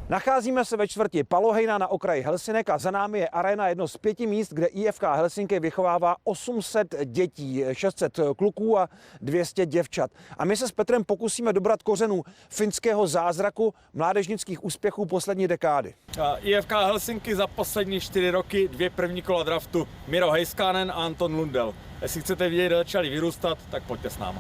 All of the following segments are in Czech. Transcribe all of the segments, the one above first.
Nacházíme se ve čtvrti Palohejna na okraji Helsinek a za námi je aréna, jedno z 5 míst, kde IFK Helsinki vychovává 800 dětí, 600 kluků a 200 děvčat. A my se s Petrem pokusíme dobrat kořenů finského zázraku mládežnických úspěchů poslední dekády. IFK Helsinki za poslední 4 roky 2 první kola draftu, Miro Heiskanen a Anton Lundell. Jestli chcete vidět, kde začali vyrůstat, tak pojďte s námi.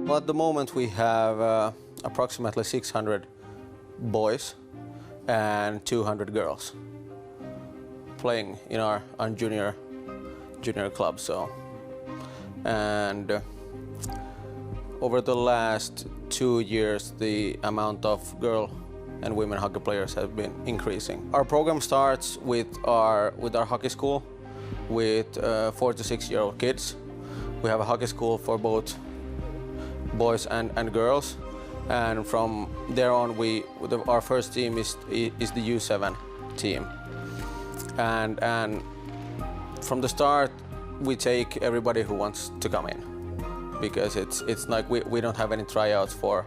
Well, at the moment we have approximately 600 boys and 200 girls playing in our junior club. And over the last 2 years, the amount of girl and women hockey players have been increasing. Our program starts with our hockey school with 4 to 6-year-old kids. We have a hockey school for both boys and girls, and from there on our first team is the U7 team, and from the start we take everybody who wants to come in, because it's like we don't have any tryouts for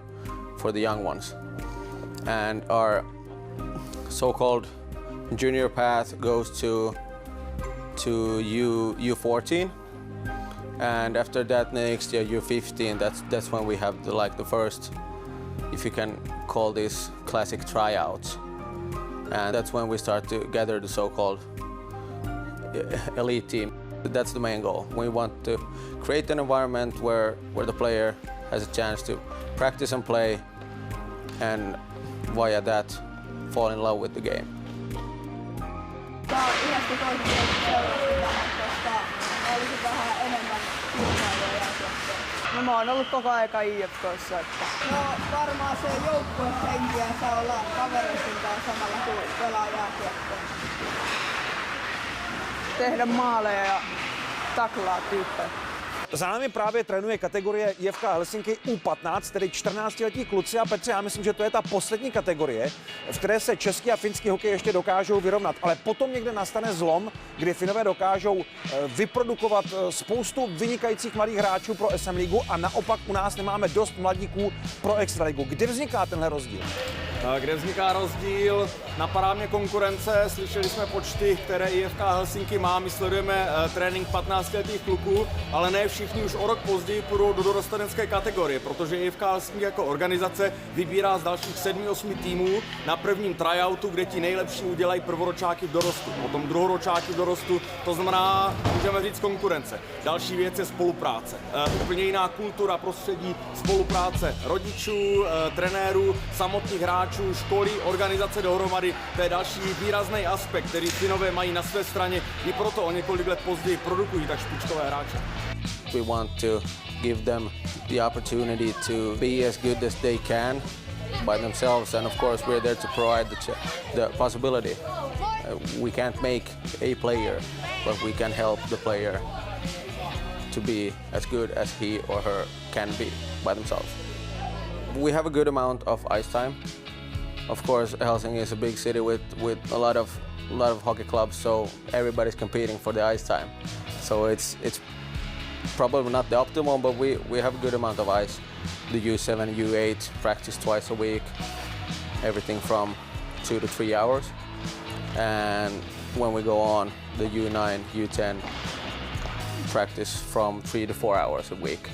the young ones, and our so-called junior path goes to U14. And after that, next year, U15, that's when we have the first, if you can call this classic tryouts. And that's when we start to gather the so-called elite team. That's the main goal. We want to create an environment where the player has a chance to practice and play, and via that, fall in love with the game. No mä oon ollut koko aika IFK:ssa. No varmaan se joukkuehenki ja saa olla kavereiden kanssa samalla kuin pelaa jääkiekkoa. Tehdä maaleja ja taklaa tyyppejä. Za námi právě trénuje kategorie IFK Helsinki U15, tedy 14letí kluci. A Petře, já myslím, že to je ta poslední kategorie, v které se český a finský hokej ještě dokážou vyrovnat. Ale potom někde nastane zlom, kdy Finové dokážou vyprodukovat spoustu vynikajících mladých hráčů pro SM ligu a naopak u nás nemáme dost mladíků pro extraligu. Kde vzniká tenhle rozdíl? Kde vzniká rozdíl? Napadá mě konkurence, slyšeli jsme počty, které IFK Helsinki má, my sledujeme trénink 15letých kluků, ale ne všichni už o rok později půjdou do dorostenecké kategorie, protože IFK Helsinki jako organizace vybírá z dalších 7-8 týmů na prvním tryoutu, kde ti nejlepší udělají prvoročáky v dorostu, potom druhoročáky v dorostu, to znamená, můžeme říct konkurence. Další věc je spolupráce. Úplně jiná kultura, prostředí, spolupráce rodičů, trenérů, samotných hráčů, školy, organizace dohromady. To je další výrazný aspekt, který Finové mají na své straně. I proto o několik let později produkují tak špičkové hráče. We want to give them the opportunity to be as good as they can by themselves, and of course we're there to provide the possibility. We can't make a player, but we can help the player to be as good as he or her can be by themselves. We have a good amount of ice time. Of course, Helsinki is a big city with a lot of hockey clubs, so everybody's competing for the ice time. So it's probably not the optimal, but we have a good amount of ice. The U7, U8 practice twice a week, everything from 2 to 3 hours. And when we go on, the U9, U10 practice from 3 to 4 hours a week,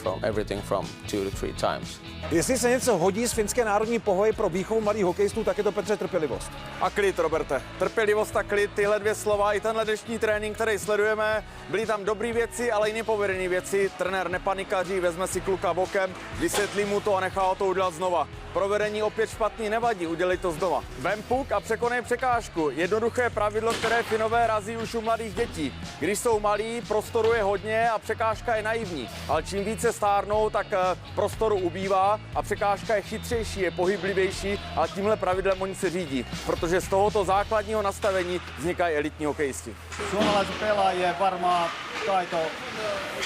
from everything from 2 to 3 times. Jestli se něco hodí z finské národní pohoje pro výchovu mladých hokejistů, tak je to, Petře, trpělivost. A klid, Roberte. Trpělivost a klid, tyhle 2 slova, i tenhle dnešní trénink, který sledujeme, byly tam dobré věci, ale i nepovedené věci. Trenér nepanikaří, vezme si kluka bokem, vysvětlí mu to a nechá ho to udělat znova. Provedení opět špatný nevadí, udělej to znova. Vem puk a překonej překážku. Jednoduché pravidlo, které Finové razí už u mladých dětí. Když jsou malí, prostoru je hodně a překážka je naivní. Ale čím více stárnou, tak prostoru ubývá a překážka je chytřejší, je pohyblivější, ale tímhle pravidlem oni se řídí, protože z tohoto základního nastavení vznikají elitní hokejisti. Suomalaisen pelaajien varmaan taito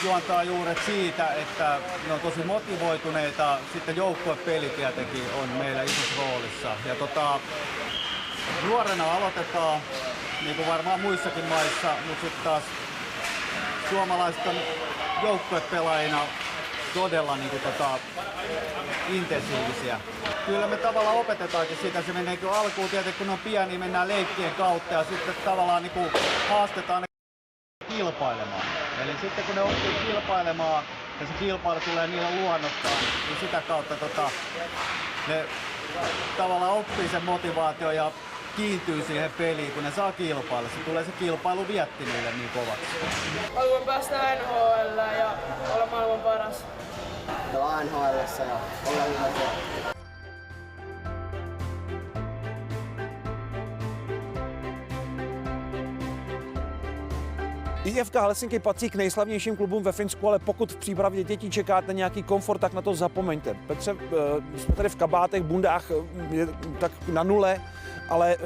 juontaa juuret siitä, että ne on tosi motivoituneita. Sitten joukkuepeli tietenkin on meillä isossa roolissa. Ja nuorena aloitetaan, niin kuin varmaan muissakin maissa, mutta sitten taas suomalaiset on joukkuepelaajina todella intensiivisiä. Kyllä me tavallaan opetetaankin sitä, se menee alkuun tietenkin kun on pieni, niin mennään leikkien kautta ja sitten tavallaan haastetaan ne kilpailemaan. Eli sitten kun ne oppii kilpailemaan ja se kilpailu tulee niillä luonnostaan, niin sitä kautta ne tavallaan oppii sen motivaatio ja kiintyy siihen peliin, kun ne saa kilpailla. Se tulee se kilpailu vietti niille niin kovaksi. Haluan päästä NHL ja olla maailman paras. Olla NHL:ssä ja olla hyvä siellä. IFK Helsinki patří k nejslavnějším klubům ve Finsku, ale pokud v přípravě dětí čekáte nějaký komfort, tak na to zapomeňte. Petře, jsme tady v kabátech, bundách, tak na nule, ale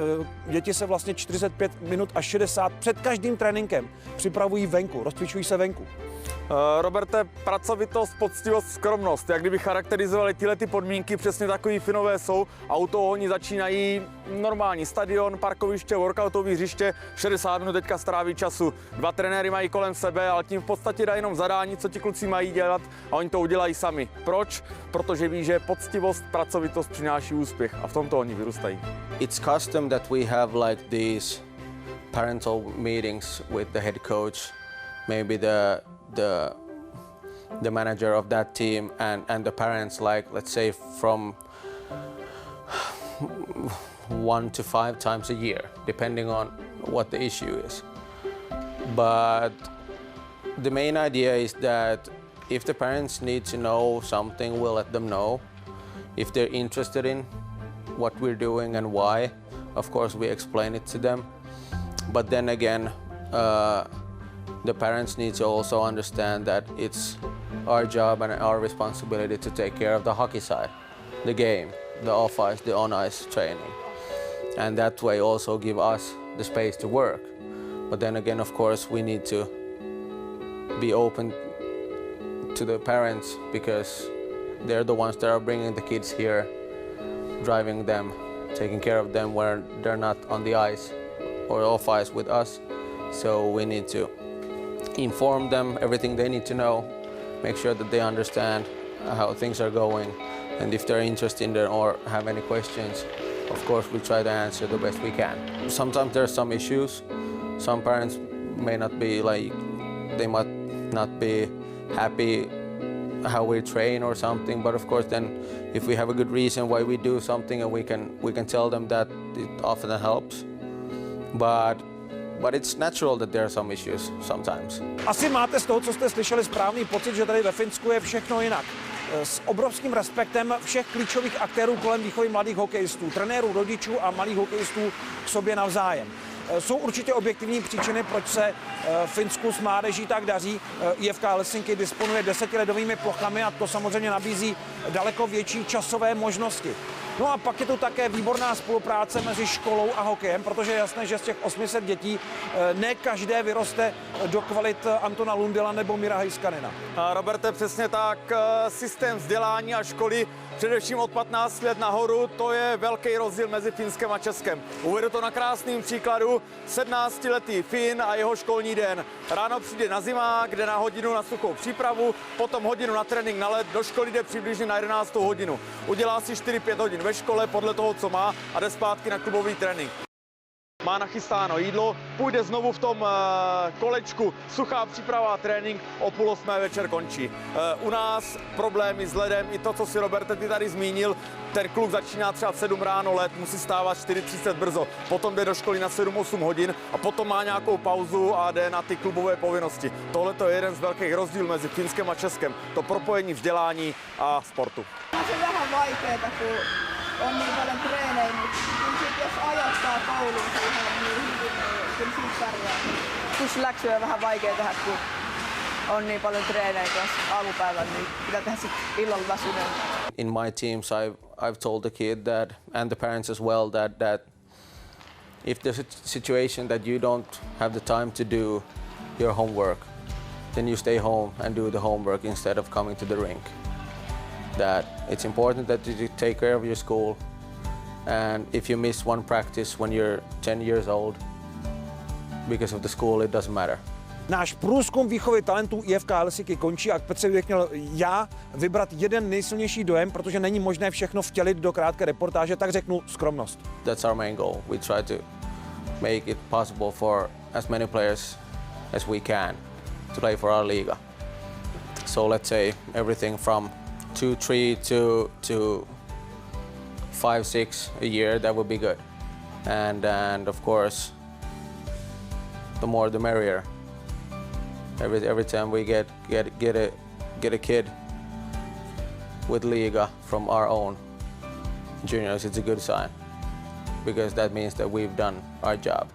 děti se vlastně 45 minut až 60 před každým tréninkem připravují venku, rozcvičují se venku. Roberte, pracovitost, poctivost, skromnost. Jak kdyby charakterizovali tyhle podmínky, přesně takový Finové jsou. A u toho oni začínají normální stadion, parkoviště, workoutové hřiště, 60 minut teďka stráví času. 2 trenéry mají kolem sebe, ale tím v podstatě dají jenom zadání, co ti kluci mají dělat a oni to udělají sami. Proč? Protože ví, že poctivost, pracovitost přináší úspěch a v tomto oni vyrůstají. It's custom that we have like these parental meetings with the head coach, maybe the manager of that team and the parents, like let's say from 1 to 5 times a year, depending on what the issue is. But the main idea is that if the parents need to know something, we'll let them know. If they're interested in what we're doing and why, of course we explain it to them. But then again, the parents need to also understand that it's our job and our responsibility to take care of the hockey side, the game, the off-ice, the on-ice training. And that way also give us the space to work. But then again, of course, we need to be open to the parents because they're the ones that are bringing the kids here, driving them, taking care of them when they're not on the ice or off ice with us. So we need to inform them everything they need to know, make sure that they understand how things are going, and if they're interested in it or have any questions, of course we try to answer the best we can. Sometimes there's some issues. Some parents may not be they might not be happy how we train or something, but of course then if we have a good reason why we do something and we can tell them that, it often helps. But it's natural that there are some issues sometimes. Asi máte z toho, co jste slyšeli, správný pocit, že tady ve Finsku je všechno jinak. S obrovským respektem všech klíčových aktérů kolem výchovy mladých hokejistů, trenérů, rodičů a malých hokejistů k sobě navzájem. Jsou určitě objektivní příčiny, proč se Finsku s mládeží tak daří. IFK Helsinki disponuje 10ledovými plochami a to samozřejmě nabízí daleko větší časové možnosti. No a pak je tu také výborná spolupráce mezi školou a hokejem, protože je jasné, že z těch 800 dětí ne každé vyroste do kvalit Antona Lundela nebo Mira Heiskanen. Roberte, přesně tak. Systém vzdělání a školy, především od 15 let nahoru, to je velký rozdíl mezi Finskem a Českem. Uvedu to na krásným příkladu. 17letý Fin a jeho školní den. Ráno přijde na zimák, jde na hodinu na suchou přípravu, potom hodinu na trénink na led, do školy jde přibližně na 11. hodinu. Udělá si 4-5 hodin ve škole podle toho, co má, a jde zpátky na klubový trénink. Má nachystáno jídlo, půjde znovu v tom kolečku, suchá příprava a trénink, o 7:30 večer končí. U nás problémy s ledem, i to, co si Roberte ty tady zmínil, ten kluk začíná třeba v 7 ráno let, musí stávat 4:30 brzo, potom jde do školy na 7-8 hodin a potom má nějakou pauzu a jde na ty klubové povinnosti. Tohle je jeden z velkých rozdílů mezi Finskem a Českem, to propojení vzdělání a sportu. On se vähän vaikeeta, kun on niin paljon treenejä, mutta kyllä sit jos ajoittaa kouluun siihen niin hyvin, niin kyllä siitä pärjää. Plus läksyjä on vähän vaikea tehdä, kun on niin paljon treenejä kanssa aamupäivällä, niin pitää tehdä sit illalla väsyneen. In my teams, I've told the kid that, and the parents as well, that if there's a situation that you don't have the time to do your homework, then you stay home and do the homework instead of coming to the rink. That it's important that you take care of your school, and if you miss one practice when you're 10 years old because of the school, it doesn't matter. Náš průzkum výchovy talentů IFK Helsinki končí a Petře bych měl já vybrat jeden nejsilnější dojem, protože není možné všechno vtělit do krátké reportáže, tak řeknu skromnost. That's our main goal. We try to make it possible for as many players as we can to play for our liga. So let's say everything from 2-3 to 5-6 a year, that would be good. And of course, the more the merrier. Every time we get a kid with liga from our own juniors, it's a good sign, because that means that we've done our job.